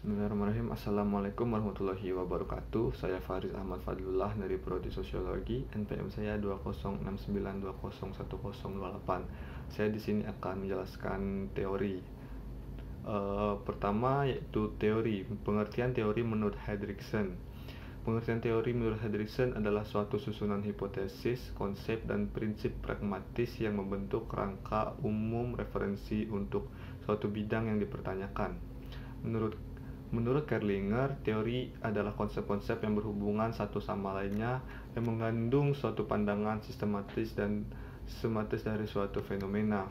Bismillahirrahmanirrahim. Assalamualaikum warahmatullahi wabarakatuh. Saya Faris Ahmad Fadlullah dari Prodi Sosiologi. NPM saya 2069201028. Saya di sini akan menjelaskan teori. Pertama yaitu teori. Pengertian teori menurut Hendriksen. Pengertian teori menurut Hendriksen adalah suatu susunan hipotesis, konsep, dan prinsip pragmatis yang membentuk kerangka umum referensi untuk suatu bidang yang dipertanyakan. Menurut Kerlinger, teori adalah konsep-konsep yang berhubungan satu sama lainnya yang mengandung suatu pandangan sistematis dan sistematis dari suatu fenomena.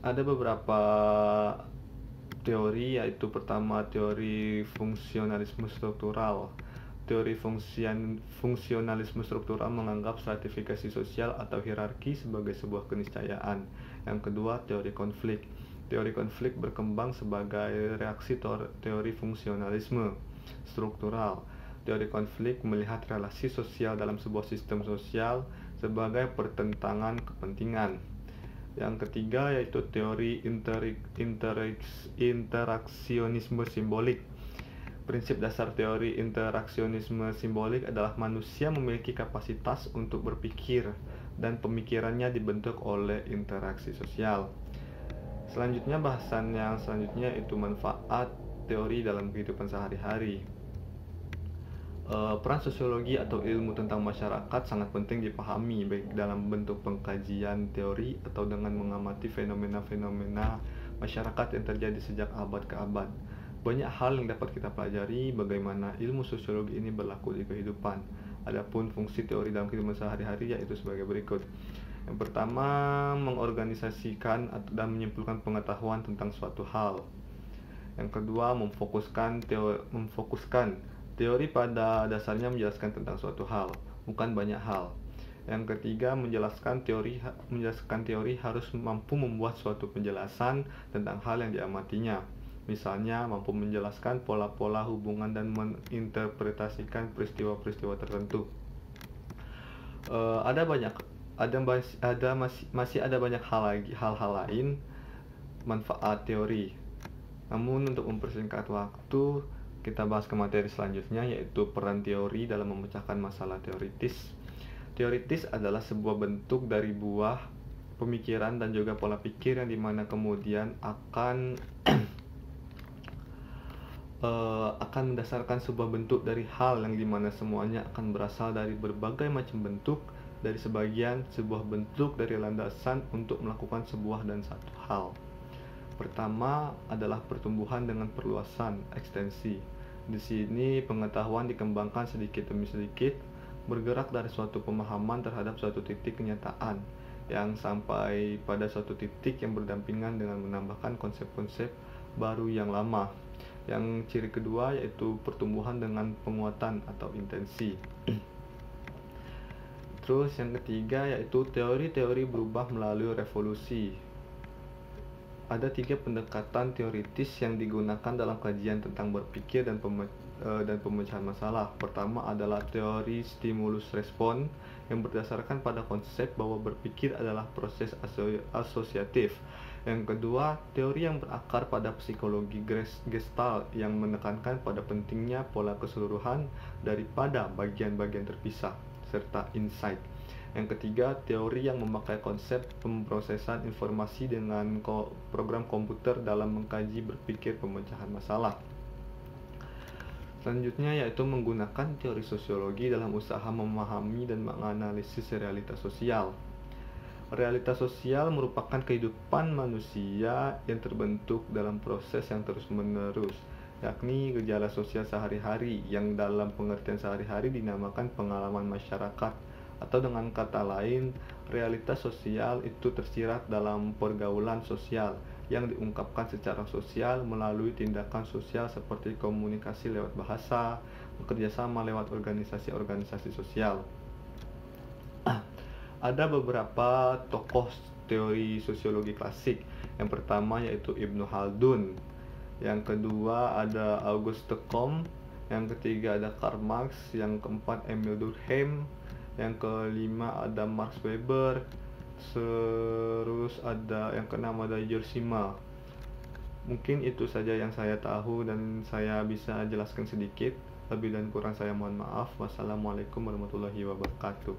Ada beberapa teori, yaitu pertama teori fungsionalisme struktural. Teori fungsionalisme struktural menganggap stratifikasi sosial atau hierarki sebagai sebuah keniscayaan. Yang kedua, teori konflik. Teori konflik berkembang sebagai reaksi teori fungsionalisme struktural. Teori konflik melihat relasi sosial dalam sebuah sistem sosial sebagai pertentangan kepentingan. Yang ketiga yaitu teori interaksionisme simbolik. Prinsip dasar teori interaksionisme simbolik adalah manusia memiliki kapasitas untuk berpikir dan pemikirannya dibentuk oleh interaksi sosial. Selanjutnya, bahasan yang selanjutnya itu manfaat teori dalam kehidupan sehari-hari. Peran sosiologi atau ilmu tentang masyarakat sangat penting dipahami, baik dalam bentuk pengkajian teori atau dengan mengamati fenomena-fenomena masyarakat yang terjadi sejak abad ke abad. Banyak hal yang dapat kita pelajari bagaimana ilmu sosiologi ini berlaku di kehidupan. Adapun fungsi teori dalam kehidupan sehari-hari yaitu sebagai berikut. Yang pertama, mengorganisasikan dan menyimpulkan pengetahuan tentang suatu hal. Yang kedua, memfokuskan teori pada dasarnya menjelaskan tentang suatu hal, bukan banyak hal. Yang ketiga, menjelaskan teori harus mampu membuat suatu penjelasan tentang hal yang diamatinya. Misalnya, mampu menjelaskan pola-pola hubungan dan menginterpretasikan peristiwa-peristiwa tertentu. Masih ada banyak hal-hal lain manfaat teori. Namun untuk mempersingkat waktu, kita bahas ke materi selanjutnya, yaitu peran teori dalam memecahkan masalah teoritis. Teoritis adalah sebuah bentuk dari buah pemikiran dan juga pola pikir yang dimana kemudian akan mendasarkan sebuah bentuk dari hal yang dimana semuanya akan berasal dari berbagai macam bentuk, dari sebuah bentuk dari landasan untuk melakukan sebuah dan satu hal. Pertama adalah pertumbuhan dengan perluasan, ekstensi. Di sini pengetahuan dikembangkan sedikit demi sedikit, bergerak dari suatu pemahaman terhadap suatu titik kenyataan, yang sampai pada suatu titik yang berdampingan dengan menambahkan konsep-konsep baru yang lama. Yang ciri kedua yaitu pertumbuhan dengan penguatan atau intensi. Terus yang ketiga yaitu teori-teori berubah melalui revolusi. Ada 3 pendekatan teoritis yang digunakan dalam kajian tentang berpikir dan pemecahan masalah. Pertama adalah teori stimulus respon yang berdasarkan pada konsep bahwa berpikir adalah proses asosiatif. Yang kedua, teori yang berakar pada psikologi Gestalt yang menekankan pada pentingnya pola keseluruhan daripada bagian-bagian terpisah, serta insight. Yang ketiga, teori yang memakai konsep pemrosesan informasi dengan program komputer dalam mengkaji berpikir pemecahan masalah. Selanjutnya yaitu menggunakan teori sosiologi dalam usaha memahami dan menganalisis realitas sosial. Realitas sosial merupakan kehidupan manusia yang terbentuk dalam proses yang terus-menerus, yakni gejala sosial sehari-hari yang dalam pengertian sehari-hari dinamakan pengalaman masyarakat. Atau dengan kata lain, realitas sosial itu tersirat dalam pergaulan sosial yang diungkapkan secara sosial melalui tindakan sosial seperti komunikasi lewat bahasa, bekerjasama lewat organisasi-organisasi sosial. Ada beberapa tokoh teori sosiologi klasik. Yang pertama yaitu Ibnu Khaldun. Yang kedua ada Auguste Comte. Yang ketiga ada Karl Marx. Yang keempat Emil Durkheim. Yang kelima ada Max Weber. Terus ada yang keenam ada George Simmel. Mungkin itu saja yang saya tahu dan saya bisa jelaskan sedikit. Lebih dan kurang saya mohon maaf. Wassalamualaikum warahmatullahi wabarakatuh.